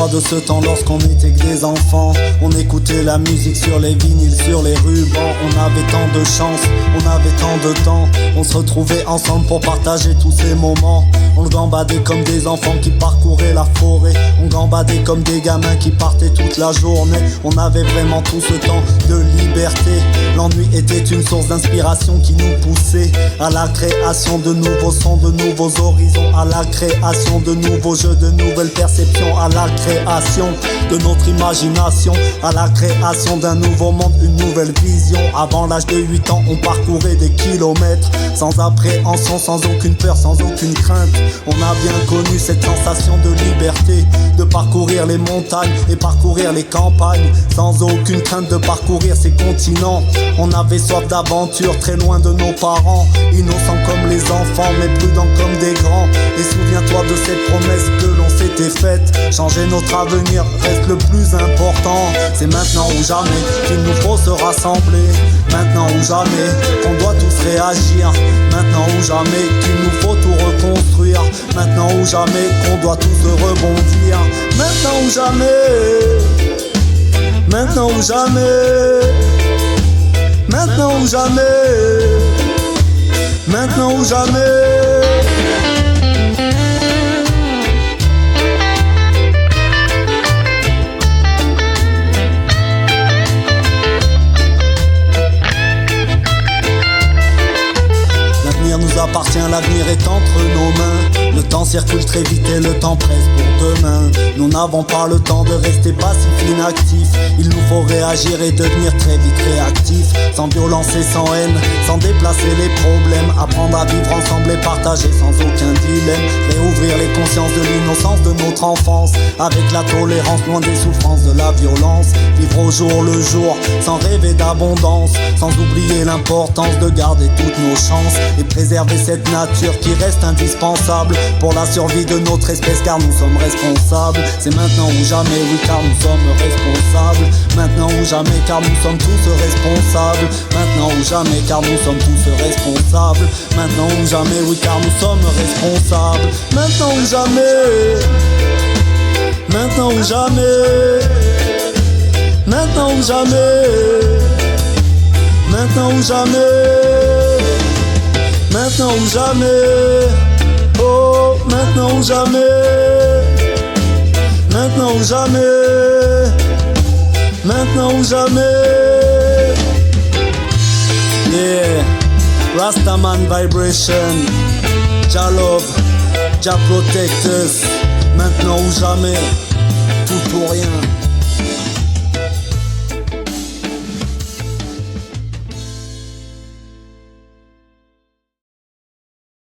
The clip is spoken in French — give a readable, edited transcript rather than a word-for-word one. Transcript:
Souviens-toi de ce temps lorsqu'on était que des enfants. On écoutait la musique sur les vinyles, sur les rubans. On avait tant de chance, on avait tant de temps. On se retrouvait ensemble pour partager tous ces moments. On gambadait comme des enfants qui parcouraient la forêt. On gambadait comme des gamins qui partaient toute la journée. On avait vraiment tout ce temps de liberté. L'ennui était une source d'inspiration qui nous poussait à la création de nouveaux sons, de nouveaux horizons, à la création de nouveaux jeux, de nouvelles perceptions, à la création de notre imagination, à la création d'un nouveau monde, une nouvelle vision. Avant l'âge de 8 ans, on parcourait des kilomètres sans appréhension, sans aucune peur, sans aucune crainte. On a bien connu cette sensation de liberté, de parcourir les montagnes et parcourir les campagnes, sans aucune crainte de parcourir ces continents. On avait soif d'aventure, très loin de nos parents, innocents comme les enfants, mais prudents comme des grands. Et souviens-toi de cette promesse que l'on s'était faite, changer notre avenir reste le plus important. C'est maintenant ou jamais qu'il nous faut se rassembler, maintenant ou jamais qu'on doit tous réagir, maintenant ou jamais qu'il nous faut tout reconstruire, maintenant ou jamais qu'on doit tous rebondir, maintenant ou jamais, maintenant ou jamais, maintenant ou jamais, maintenant ou jamais. L'avenir nous appartient, l'avenir est entre nos mains. Le temps circule très vite et le temps presse pour demain. Nous n'avons pas le temps de rester passifs, inactifs. Il nous faut réagir et devenir très vite réactifs, sans violence et sans haine, sans déplacer les problèmes. Apprendre à vivre ensemble et partager sans aucun dilemme. Réouvrir les consciences de l'innocence de notre enfance, avec la tolérance, loin des souffrances de la violence. Vivre au jour le jour, sans rêver d'abondance, sans oublier l'importance de garder toutes nos chances et préserver cette nature qui reste indispensable pour la survie de notre espèce, car nous sommes responsables. C'est maintenant ou jamais, oui, car nous sommes responsables. Maintenant ou jamais, car nous sommes tous responsables. Maintenant ou jamais, car nous sommes tous responsables. Maintenant ou jamais, oui, car nous sommes responsables. Maintenant ou jamais, maintenant ou jamais, maintenant ou jamais, maintenant ou jamais, maintenant ou jamais, oh, maintenant ou jamais, maintenant ou jamais, maintenant ou jamais. Yeah, Rastaman vibration, Jah love, Jah protect us. Maintenant ou jamais, tout pour rien.